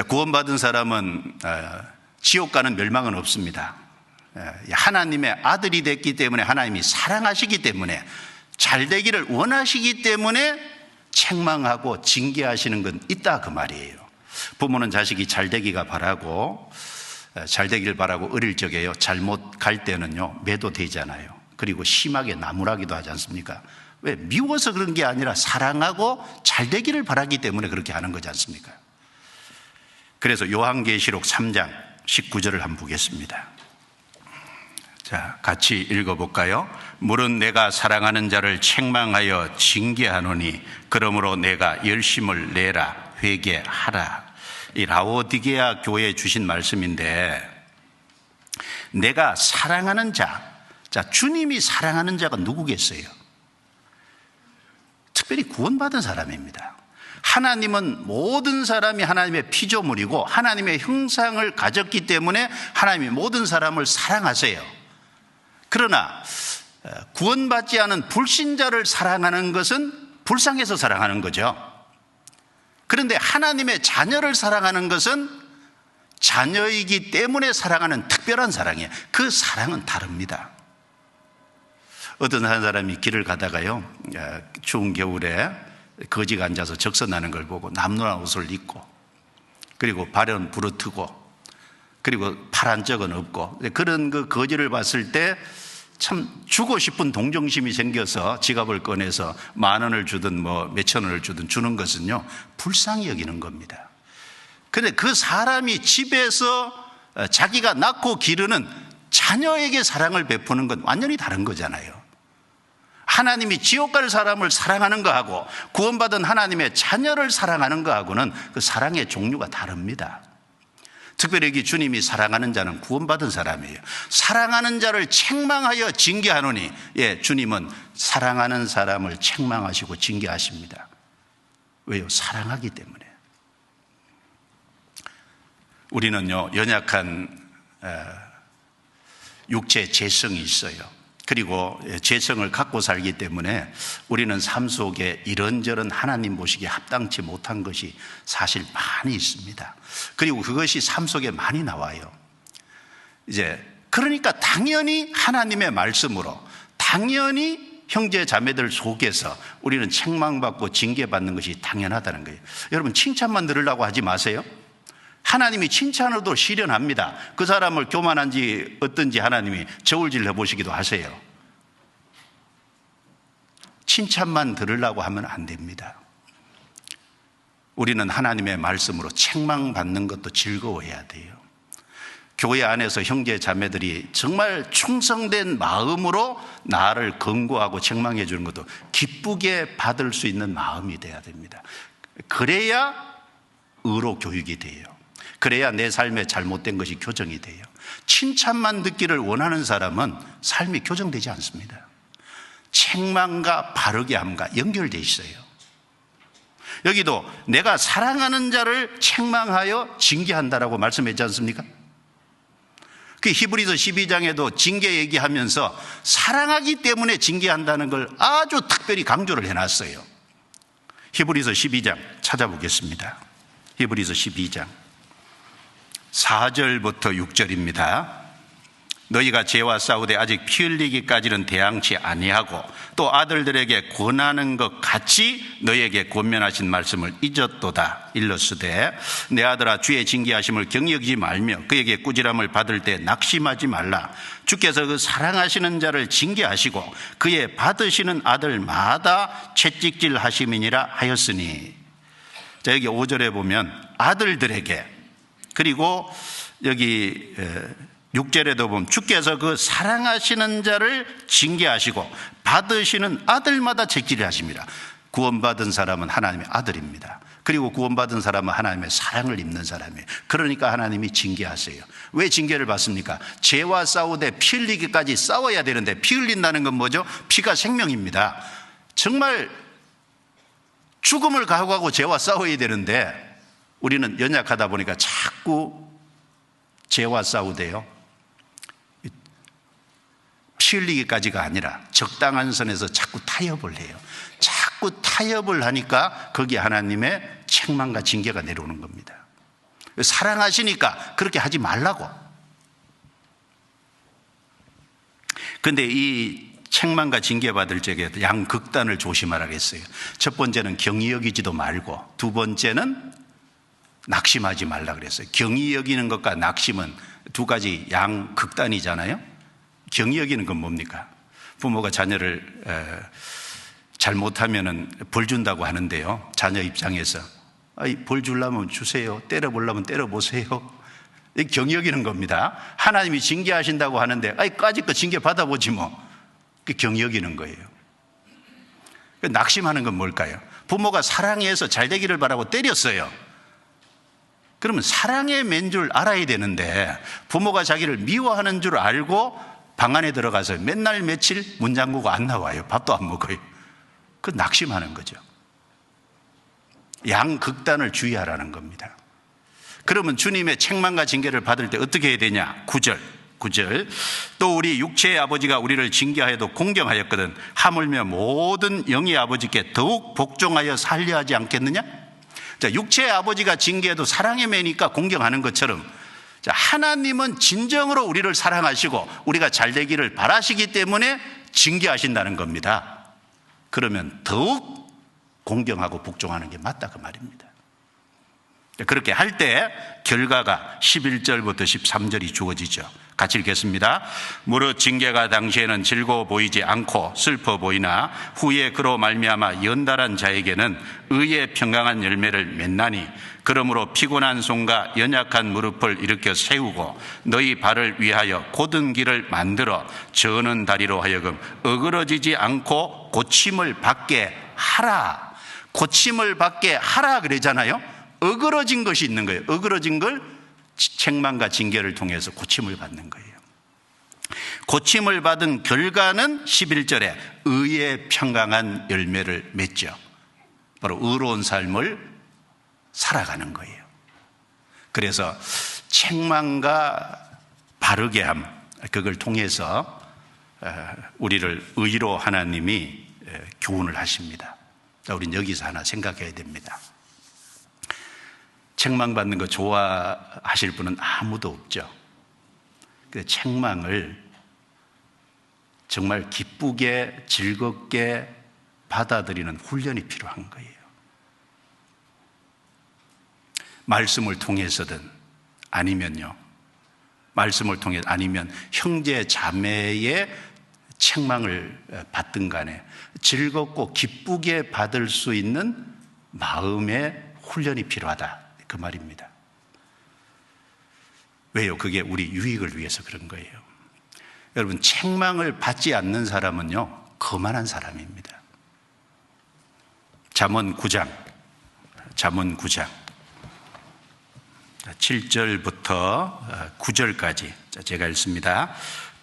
구원받은 사람은 지옥 가는 멸망은 없습니다. 하나님의 아들이 됐기 때문에, 하나님이 사랑하시기 때문에, 잘 되기를 원하시기 때문에 책망하고 징계하시는 건 있다, 그 말이에요. 부모는 자식이 잘 되기를 바라고 어릴 적에요, 잘못 갈 때는요 매도되잖아요. 그리고 심하게 나무라기도 하지 않습니까? 왜? 미워서 그런 게 아니라 사랑하고 잘 되기를 바라기 때문에 그렇게 하는 거지 않습니까? 그래서 요한계시록 3장 19절을 한번 보겠습니다. 자, 같이 읽어볼까요? 물은 내가 사랑하는 자를 책망하여 징계하노니 그러므로 내가 열심을 내라, 회개하라. 이 라오디게아 교회에 주신 말씀인데, 내가 사랑하는 자, 주님이 사랑하는 자가 누구겠어요? 특별히 구원받은 사람입니다. 하나님은 모든 사람이 하나님의 피조물이고 하나님의 형상을 가졌기 때문에 하나님이 모든 사람을 사랑하세요. 그러나 구원받지 않은 불신자를 사랑하는 것은 불쌍해서 사랑하는 거죠. 그런데 하나님의 자녀를 사랑하는 것은 자녀이기 때문에 사랑하는 특별한 사랑이에요. 그 사랑은 다릅니다. 어떤 한 사람이 길을 가다가요, 추운 겨울에 거지가 앉아서 적선하는 걸 보고 남노란 옷을 입고, 그리고 발은 부르트고, 그리고 파란 적은 없고, 그런 그 거지를 봤을 때 참 주고 싶은 동정심이 생겨서 지갑을 꺼내서 10,000원을 주든 뭐 몇천 원을 주든 주는 것은요, 불쌍히 여기는 겁니다. 그런데 그 사람이 집에서 자기가 낳고 기르는 자녀에게 사랑을 베푸는 건 완전히 다른 거잖아요. 하나님이 지옥 갈 사람을 사랑하는 거하고 구원받은 하나님의 자녀를 사랑하는 거하고는 그 사랑의 종류가 다릅니다. 특별히 여기 주님이 사랑하는 자는 구원받은 사람이에요. 사랑하는 자를 책망하여 징계하노니, 주님은 사랑하는 사람을 책망하시고 징계하십니다. 왜요? 사랑하기 때문에. 우리는요, 연약한 육체 재성이 있어요. 그리고 재성을 갖고 살기 때문에 우리는 삶 속에 이런저런 하나님 보시기에 합당치 못한 것이 사실 많이 있습니다. 그리고 그것이 삶 속에 많이 나와요. 그러니까 당연히 하나님의 말씀으로, 당연히 형제 자매들 속에서 우리는 책망받고 징계받는 것이 당연하다는 거예요. 여러분, 칭찬만 들으려고 하지 마세요. 하나님이 칭찬으로도 실현합니다. 그 사람을 교만한지 어떤지 하나님이 저울질 해보시기도 하세요. 칭찬만 들으려고 하면 안 됩니다. 우리는 하나님의 말씀으로 책망받는 것도 즐거워해야 돼요. 교회 안에서 형제 자매들이 정말 충성된 마음으로 나를 권고하고 책망해 주는 것도 기쁘게 받을 수 있는 마음이 돼야 됩니다. 그래야 의로 교육이 돼요. 그래야 내 삶에 잘못된 것이 교정이 돼요. 칭찬만 듣기를 원하는 사람은 삶이 교정되지 않습니다. 책망과 바르게 함과 연결되어 있어요. 여기도 내가 사랑하는 자를 책망하여 징계한다라고 말씀했지 않습니까? 그 히브리서 12장에도 징계 얘기하면서 사랑하기 때문에 징계한다는 걸 아주 특별히 강조를 해놨어요. 히브리서 12장 찾아보겠습니다. 히브리서 12장 4절부터 6절입니다. 너희가 죄와 싸우되 아직 피 흘리기까지는 대항치 아니하고 또 아들들에게 권하는 것 같이 너희에게 권면하신 말씀을 잊었도다. 일러스되 내 아들아, 주의 징계하심을 경여기지 말며 그에게 꾸지람을 받을 때 낙심하지 말라. 주께서 그 사랑하시는 자를 징계하시고 그의 받으시는 아들마다 채찍질 하심이니라 하였으니. 자, 여기 5절에 보면 아들들에게, 그리고 여기 6절에도 보면 주께서 그 사랑하시는 자를 징계하시고 받으시는 아들마다 채찍질 하십니다. 구원받은 사람은 하나님의 아들입니다. 그리고 구원받은 사람은 하나님의 사랑을 입는 사람이에요. 그러니까 하나님이 징계하세요. 왜 징계를 받습니까? 죄와 싸우되 피 흘리기까지 싸워야 되는데, 피 흘린다는 건 뭐죠? 피가 생명입니다. 정말 죽음을 각오하고 죄와 싸워야 되는데 우리는 연약하다 보니까 자꾸 죄와 싸우대요. 피 흘리기까지가 아니라 적당한 선에서 자꾸 타협을 해요. 자꾸 타협을 하니까 거기에 하나님의 책망과 징계가 내려오는 겁니다. 사랑하시니까 그렇게 하지 말라고. 그런데 이 책망과 징계받을 적에 양극단을 조심하라 그랬어요. 첫 번째는 경히 여기지도 말고, 두 번째는 낙심하지 말라 그랬어요. 경히 여기는 것과 낙심은 두 가지 양극단이잖아요. 경히 여기는 건 뭡니까? 부모가 자녀를 잘못하면 벌 준다고 하는데요, 자녀 입장에서 벌 주려면 주세요, 때려보려면 때려보세요, 경히 여기는 겁니다. 하나님이 징계하신다고 하는데 까짓 징계 받아보지 뭐, 경히 여기는 거예요. 낙심하는 건 뭘까요? 부모가 사랑해서 잘 되기를 바라고 때렸어요. 그러면 사랑의 맨 줄 알아야 되는데, 부모가 자기를 미워하는 줄 알고 방 안에 들어가서 맨날 며칠 문 잠그고 안 나와요. 밥도 안 먹어요. 그 낙심하는 거죠. 양극단을 주의하라는 겁니다. 그러면 주님의 책망과 징계를 받을 때 어떻게 해야 되냐? 9절. 또 우리 육체의 아버지가 우리를 징계하여도 공경하였거든 하물며 모든 영의 아버지께 더욱 복종하여 살려 하지 않겠느냐? 자, 육체의 아버지가 징계해도 사랑의 매니까 공경하는 것처럼, 자, 하나님은 진정으로 우리를 사랑하시고 우리가 잘 되기를 바라시기 때문에 징계하신다는 겁니다. 그러면 더욱 공경하고 복종하는 게 맞다 그 말입니다. 그렇게 할 때 결과가 11절부터 13절이 주어지죠. 같이 읽겠습니다. 무릇 징계가 당시에는 즐거워 보이지 않고 슬퍼 보이나 후에 그로 말미암아 연달한 자에게는 의의 평강한 열매를 맺나니, 그러므로 피곤한 손과 연약한 무릎을 일으켜 세우고 너희 발을 위하여 곧은 길을 만들어 저는 다리로 하여금 어그러지지 않고 고침을 받게 하라. 고침을 받게 하라 그러잖아요. 어그러진 것이 있는 거예요. 어그러진 걸 책망과 징계를 통해서 고침을 받는 거예요. 고침을 받은 결과는 11절에 의의 평강한 열매를 맺죠. 바로 의로운 삶을 살아가는 거예요. 그래서 책망과 바르게 함, 그걸 통해서 우리를 의로 하나님이 교훈을 하십니다. 우리는 여기서 하나 생각해야 됩니다. 책망받는 거 좋아하실 분은 아무도 없죠. 그 책망을 정말 기쁘게 즐겁게 받아들이는 훈련이 필요한 거예요. 말씀을 통해서든 아니면요, 말씀을 통해 아니면 형제 자매의 책망을 받든 간에 즐겁고 기쁘게 받을 수 있는 마음의 훈련이 필요하다 그 말입니다. 왜요? 그게 우리 유익을 위해서 그런 거예요. 여러분, 책망을 받지 않는 사람은요 거만한 사람입니다. 잠언 9장 7절부터 9절까지 제가 읽습니다.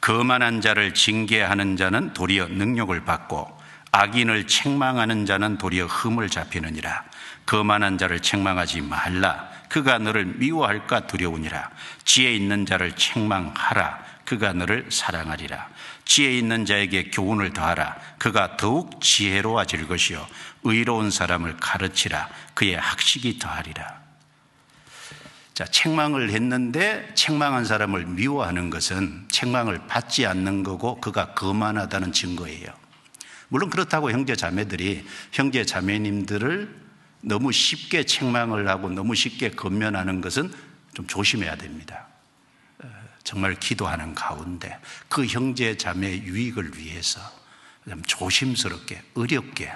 거만한 자를 징계하는 자는 도리어 능욕을 받고 악인을 책망하는 자는 도리어 흠을 잡히느니라. 거만한 자를 책망하지 말라. 그가 너를 미워할까 두려우니라. 지혜 있는 자를 책망하라. 그가 너를 사랑하리라. 지혜 있는 자에게 교훈을 더하라. 그가 더욱 지혜로워질 것이요 의로운 사람을 가르치라. 그의 학식이 더하리라. 자, 책망을 했는데 책망한 사람을 미워하는 것은 책망을 받지 않는 거고 그가 거만하다는 증거예요. 물론 그렇다고 형제 자매들이 형제 자매님들을 너무 쉽게 책망을 하고 너무 쉽게 건면하는 것은 좀 조심해야 됩니다. 정말 기도하는 가운데 그 형제 자매의 유익을 위해서 좀 조심스럽게 어렵게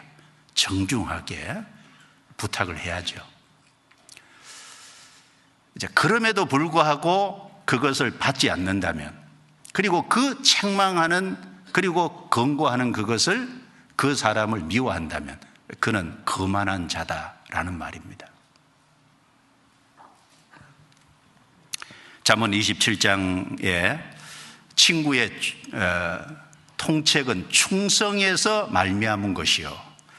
정중하게 부탁을 해야죠. 이제 그럼에도 불구하고 그것을 받지 않는다면, 그리고 그 책망하는 그리고 권고하는 그것을 그 사람을 미워한다면 그는 거만한 자다라는 말입니다. 잠언 27장에 친구의 통책은 충성에서 말미암은 것이요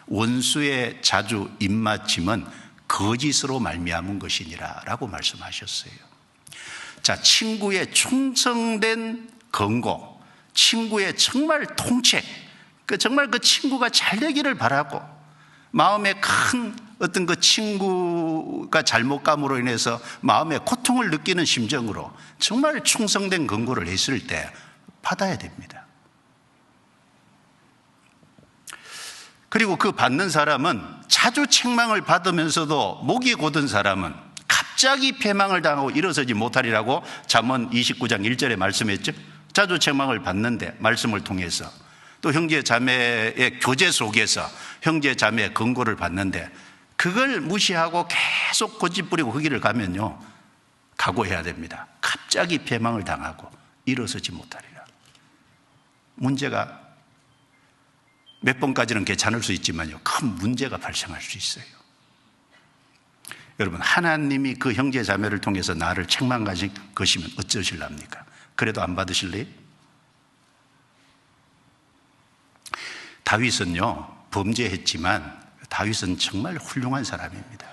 원수의 자주 입맞춤은 거짓으로 말미암은 것이니라 라고 말씀하셨어요. 자, 친구의 충성된 권고, 친구의 정말 통책, 정말 그 친구가 잘 되기를 바라고 마음에 큰 어떤 그 친구가 잘못감으로 인해서 마음에 고통을 느끼는 심정으로 정말 충성된 권고를 했을 때 받아야 됩니다. 그리고 그 받는 사람은 자주 책망을 받으면서도 목이 곧은 사람은 갑자기 패망을 당하고 일어서지 못하리라고 잠언 29장 1절에 말씀했죠. 자주 책망을 받는데 말씀을 통해서 또 형제 자매의 교제 속에서 형제 자매의 권고를 받는데 그걸 무시하고 계속 고집부리고 그 길을 가면요, 각오해야 됩니다. 갑자기 패망을 당하고 일어서지 못하리라. 문제가 몇 번까지는 괜찮을 수 있지만요, 큰 문제가 발생할 수 있어요. 여러분, 하나님이 그 형제 자매를 통해서 나를 책망하신 것이면 어쩌실랍니까? 그래도 안 받으실래요? 다윗은요, 범죄했지만 다윗은 정말 훌륭한 사람입니다.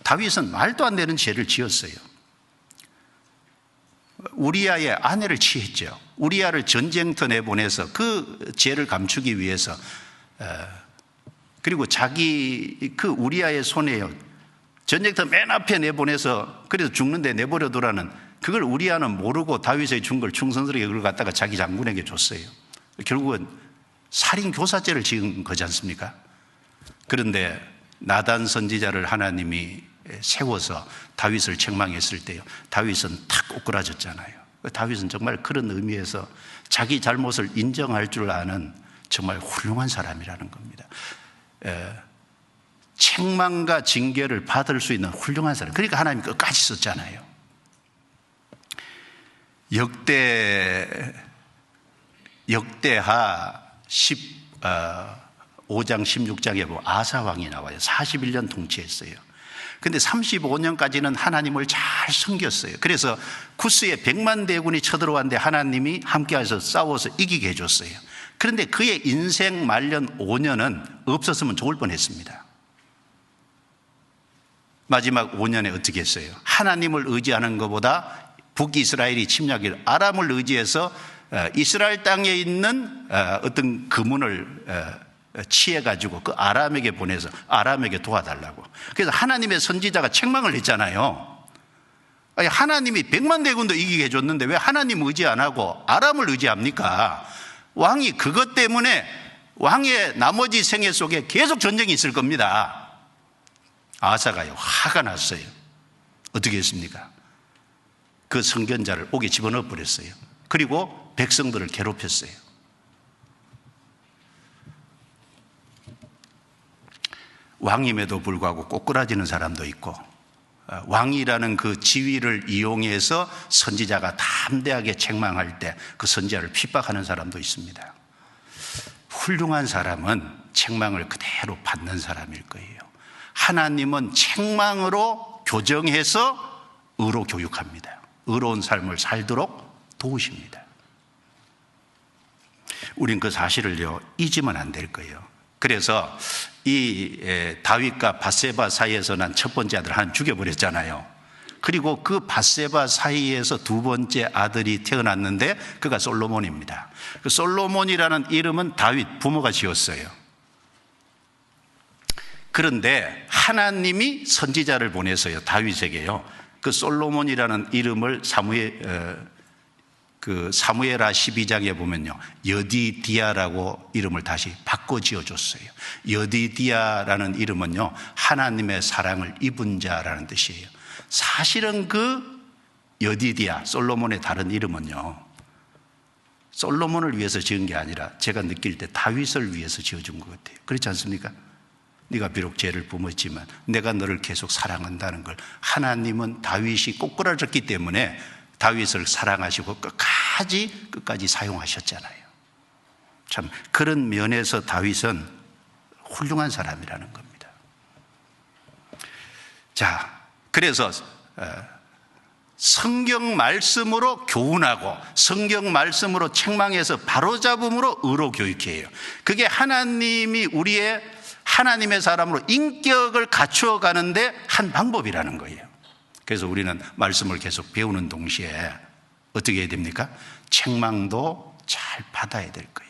다윗은 말도 안 되는 죄를 지었어요. 우리아의 아내를 취했죠. 우리아를 전쟁터 내보내서 그 죄를 감추기 위해서, 그리고 자기 그 우리아의 손에요, 전쟁터 맨 앞에 내보내서 그래서 죽는데 내버려 두라는, 그걸 우리아는 모르고 다윗의 준 걸 충성스럽게 그걸 갖다가 자기 장군에게 줬어요. 결국은 살인 교사죄를 지은 거지 않습니까? 그런데 나단 선지자를 하나님이 세워서 다윗을 책망했을 때요, 다윗은 탁 꼬꾸라졌잖아요. 다윗은 정말 그런 의미에서 자기 잘못을 인정할 줄 아는 정말 훌륭한 사람이라는 겁니다. 책망과 징계를 받을 수 있는 훌륭한 사람. 그러니까 하나님이 끝까지 썼잖아요. 역대하 5장 16장에 보면 아사 왕이 나와요. 41년 통치했어요. 근데 35년까지는 하나님을 잘 섬겼어요. 그래서 구스에 100만 대군이 쳐들어왔는데 하나님이 함께해서 싸워서 이기게 해줬어요. 그런데 그의 인생 말년 5년은 없었으면 좋을 뻔했습니다. 마지막 5년에 어떻게 했어요? 하나님을 의지하는 것보다 북이스라엘이 침략을 아람을 의지해서 이스라엘 땅에 있는 어떤 금은을 취해가지고 그 아람에게 보내서 아람에게 도와달라고. 그래서 하나님의 선지자가 책망을 했잖아요. 아니, 하나님이 100만 대군도 이기게 해줬는데 왜 하나님 의지 안 하고 아람을 의지합니까? 왕이 그것 때문에 왕의 나머지 생애 속에 계속 전쟁이 있을 겁니다. 아사가요, 화가 났어요. 어떻게 했습니까? 그 선견자를 옥에 집어넣어 버렸어요. 그리고 백성들을 괴롭혔어요. 왕임에도 불구하고 꼬꾸라지는 사람도 있고, 왕이라는 그 지위를 이용해서 선지자가 담대하게 책망할 때 그 선지자를 핍박하는 사람도 있습니다. 훌륭한 사람은 책망을 그대로 받는 사람일 거예요. 하나님은 책망으로 교정해서 의로 교육합니다. 의로운 삶을 살도록 도우십니다. 우린 그 사실을요, 잊으면 안 될 거예요. 그래서 이 다윗과 밧세바 사이에서 난 첫 번째 아들 하나 죽여버렸잖아요. 그리고 그 밧세바 사이에서 두 번째 아들이 태어났는데 그가 솔로몬입니다. 그 솔로몬이라는 이름은 다윗 부모가 지었어요. 그런데 하나님이 선지자를 보내서요, 다윗에게요, 그 솔로몬이라는 이름을 사무엘하 12장에 보면요, 여디디아라고 이름을 다시 바꿔 지어줬어요. 여디디아라는 이름은요, 하나님의 사랑을 입은 자라는 뜻이에요. 사실은 그 여디디아, 솔로몬의 다른 이름은요, 솔로몬을 위해서 지은 게 아니라 제가 느낄 때 다윗을 위해서 지어준 것 같아요. 그렇지 않습니까? 네가 비록 죄를 범했지만 내가 너를 계속 사랑한다는 걸 하나님은 다윗이 꼬꾸라졌기 때문에 다윗을 사랑하시고 끝까지 사용하셨잖아요. 참 그런 면에서 다윗은 훌륭한 사람이라는 겁니다. 자, 그래서 성경 말씀으로 교훈하고 성경 말씀으로 책망해서 바로잡음으로 의로 교육해요. 그게 하나님이 하나님의 사람으로 인격을 갖추어 가는데 한 방법이라는 거예요. 그래서 우리는 말씀을 계속 배우는 동시에 어떻게 해야 됩니까? 책망도 잘 받아야 될 거예요.